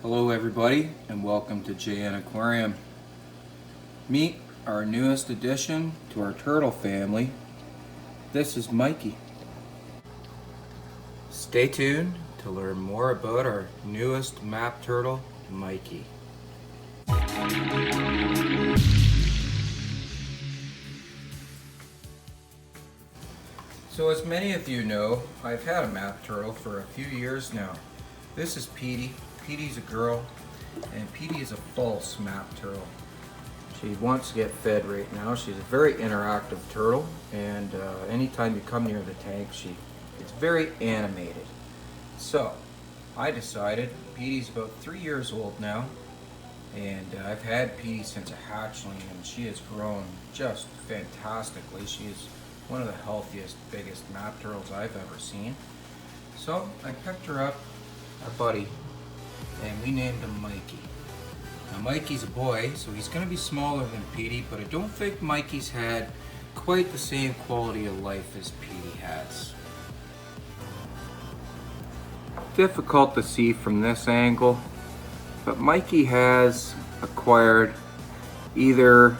Hello everybody and welcome to JN Aquarium. Meet our newest addition to our turtle family. This is Mikey. Stay tuned to learn more about our newest map turtle, Mikey. So as many of you know, I've had a map turtle for a few years now. This is Petey. Petey's a girl, and Petey is a false map turtle. She wants to get fed right now. She's a very interactive turtle, and anytime you come near the tank, she gets very animated. So I decided, Petey's about 3 years old now, and I've had Petey since a hatchling, and she has grown just fantastically. She is one of the healthiest, biggest map turtles I've ever seen. So I picked her up, our buddy, and we named him Mikey. Now Mikey's a boy, so he's going to be smaller than Petey, but I don't think Mikey's had quite the same quality of life as Petey has. Difficult to see from this angle, but Mikey has acquired either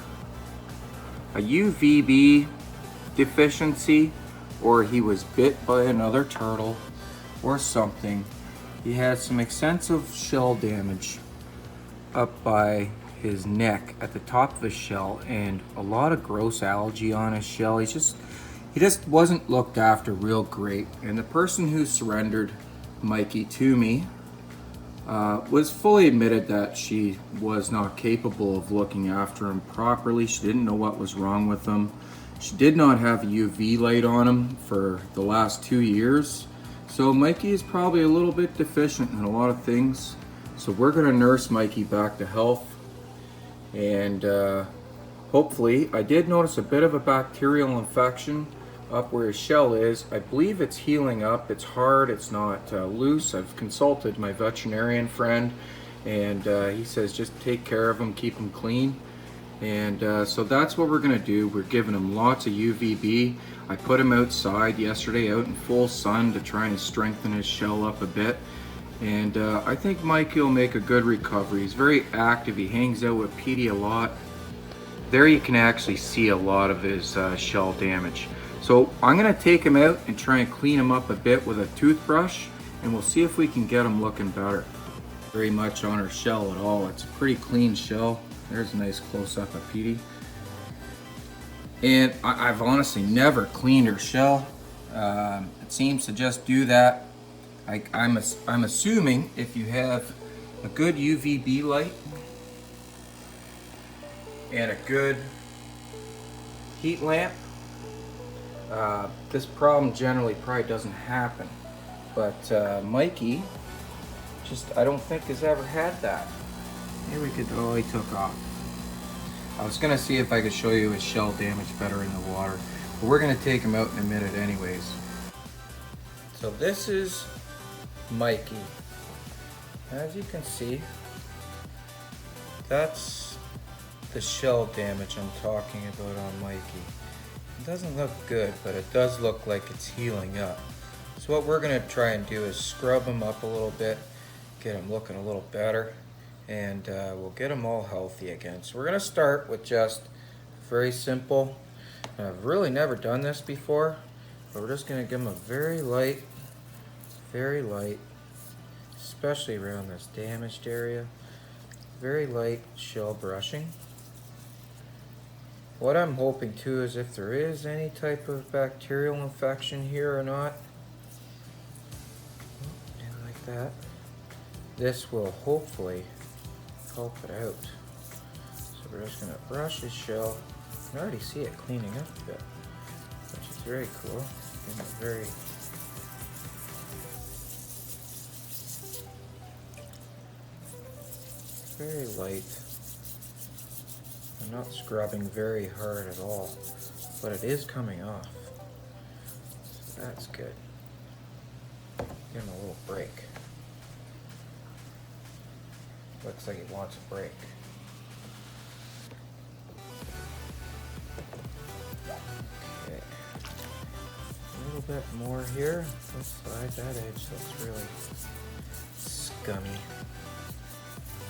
a UVB deficiency, or he was bit by another turtle or something. He has some extensive shell damage up by his neck at the top of his shell, and a lot of gross algae on his shell. He just wasn't looked after real great. And the person who surrendered Mikey to me was fully admitted that she was not capable of looking after him properly. She didn't know what was wrong with him. She did not have a UV light on him for the last 2 years. So Mikey is probably a little bit deficient in a lot of things. So we're gonna nurse Mikey back to health. And hopefully, I did notice a bit of a bacterial infection up where his shell is. I believe it's healing up. It's hard, it's not loose. I've consulted my veterinarian friend, and he says just take care of him, keep him clean. And so that's what we're gonna do. We're giving him lots of UVB. I put him outside yesterday, out in full sun, to try and strengthen his shell up a bit. And I think Mikey will make a good recovery. He's very active. He hangs out with Petey a lot. There you can actually see a lot of his shell damage. So I'm gonna take him out and try and clean him up a bit with a toothbrush, and we'll see if we can get him looking better. Very much on her shell at all. It's a pretty clean shell. There's a nice close-up of Petey. And I've honestly never cleaned her shell. It seems to just do that. I'm assuming if you have a good UVB light and a good heat lamp, this problem generally probably doesn't happen. But Mikey, I don't think has ever had that. Here we could, oh, he took off. I was gonna see if I could show you his shell damage better in the water, but we're gonna take him out in a minute anyways. So this is Mikey. As you can see, that's the shell damage I'm talking about on Mikey. It doesn't look good, but it does look like it's healing up. So what we're gonna try and do is scrub him up a little bit, get him looking a little better, and we'll get them all healthy again. So we're gonna start with just very simple. I've really never done this before, but we're just gonna give them a very light, especially around this damaged area, very light shell brushing. What I'm hoping too is if there is any type of bacterial infection here or not, and like that, this will hopefully help it out. So we're just going to brush his shell. You can already see it cleaning up a bit, which is very cool. And very light. I'm not scrubbing very hard at all, but it is coming off. So that's good. Give him a little break. Looks like he wants a break. Okay. A little bit more here. This side, that edge looks really scummy.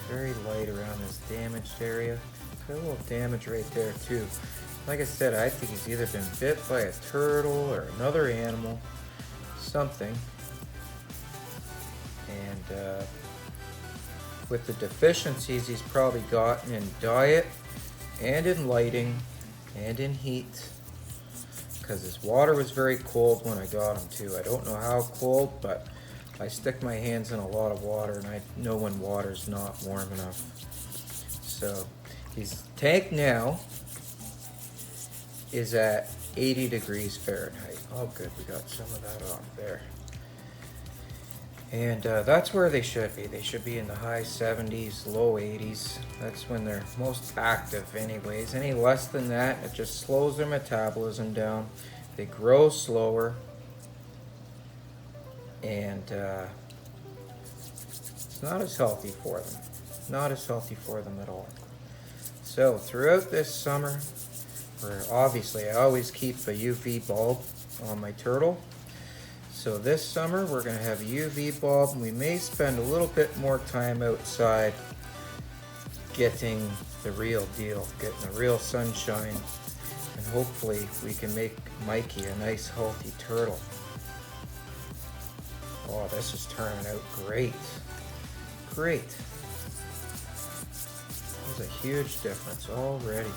very light around this damaged area. Got a little damage right there too. Like I said, I think he's either been bit by a turtle or another animal, something. And with the deficiencies he's probably gotten in diet and in lighting and in heat, because his water was very cold when I got him too. I don't know how cold, but I stick my hands in a lot of water and I know when water's not warm enough. So his tank now is at 80 degrees Fahrenheit. Oh good, we got some of that off there. And that's where they should be. They should be in the high 70s, low 80s. That's when they're most active anyways. Any less than that, it just slows their metabolism down. They grow slower. And it's not as healthy for them. Not as healthy for them at all. So throughout this summer, obviously I always keep a UV bulb on my turtle. So this summer we're going to have a UV bulb, and we may spend a little bit more time outside getting the real deal, getting the real sunshine, and hopefully we can make Mikey a nice healthy turtle. Oh, this is turning out great. Great. There's a huge difference already.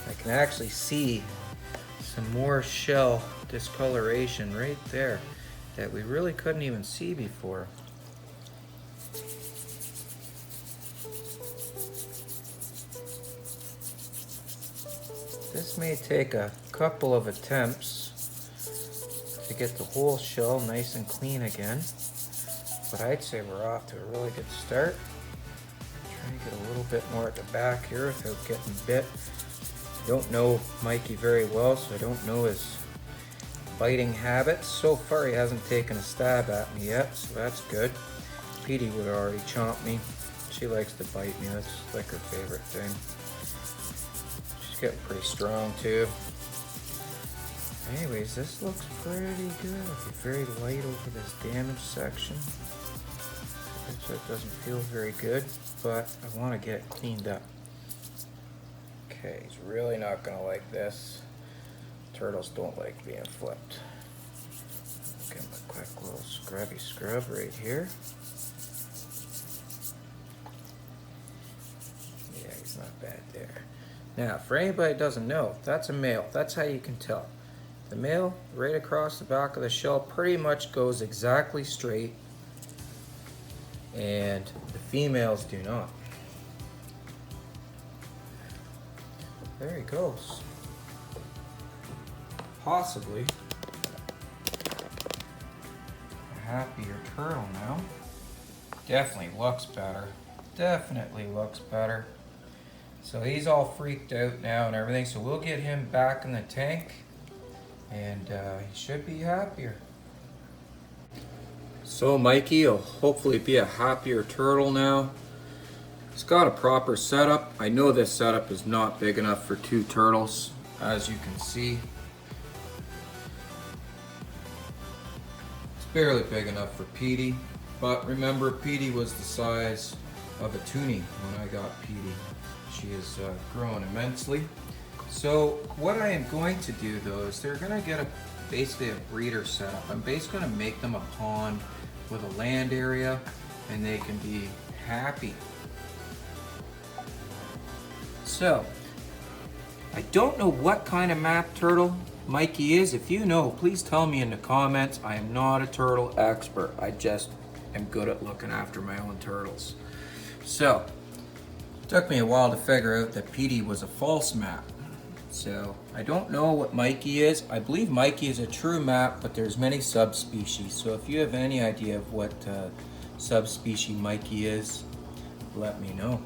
I can actually see some more shell discoloration right there that we really couldn't even see before. This may take a couple of attempts to get the whole shell nice and clean again, but I'd say we're off to a really good start. Try to get a little bit more at the back here without getting bit. I don't know Mikey very well, so I don't know his biting habits. So far he hasn't taken a stab at me yet, so that's good. Petey would already chomp me. She likes to bite me, that's like her favorite thing. She's getting pretty strong too. Anyways, this looks pretty good. I'll be very light over this damaged section. So it doesn't feel very good, but I want to get it cleaned up. Okay, he's really not going to like this. Turtles don't like being flipped. Give him a quick little scrubby scrub right here. Yeah, he's not bad there. Now, for anybody that doesn't know, that's a male. That's how you can tell. The male, right across the back of the shell, pretty much goes exactly straight, and the females do not. There he goes. Possibly a happier turtle now. Definitely looks better. Definitely looks better. So he's all freaked out now and everything, so we'll get him back in the tank, and he should be happier. So Mikey will hopefully be a happier turtle now. It's got a proper setup. I know this setup is not big enough for 2 turtles, as you can see. It's barely big enough for Petey, but remember Petey was the size of a toonie when I got Petey. She is growing immensely. So what I am going to do though is they're going to get basically a breeder setup. I'm basically going to make them a pond with a land area, and they can be happy. So, I don't know what kind of map turtle Mikey is. If you know, please tell me in the comments. I am not a turtle expert. I just am good at looking after my own turtles. So, it took me a while to figure out that Petey was a false map. So, I don't know what Mikey is. I believe Mikey is a true map, but there's many subspecies. So if you have any idea of what subspecies Mikey is, let me know.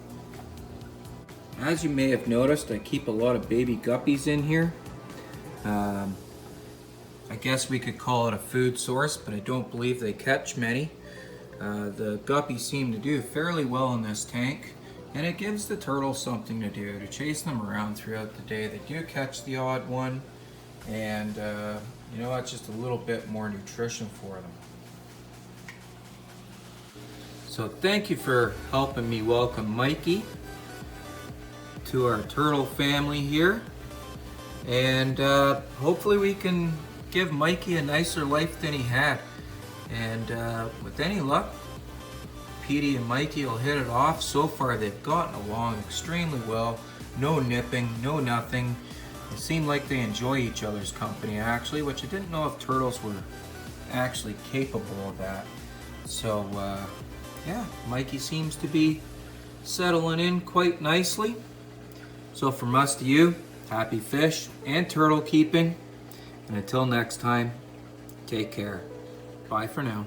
As you may have noticed, I keep a lot of baby guppies in here. I guess we could call it a food source, but I don't believe they catch many. The guppies seem to do fairly well in this tank, and it gives the turtles something to do, to chase them around throughout the day. They do catch the odd one, and you know, it's just a little bit more nutrition for them. So thank you for helping me welcome Mikey to our turtle family here. And hopefully we can give Mikey a nicer life than he had. And with any luck, Petey and Mikey will hit it off. So far they've gotten along extremely well. No nipping, no nothing. It seemed like they enjoy each other's company actually, which I didn't know if turtles were actually capable of that. So yeah, Mikey seems to be settling in quite nicely. So from us to you, happy fish and turtle keeping. And until next time, take care. Bye for now.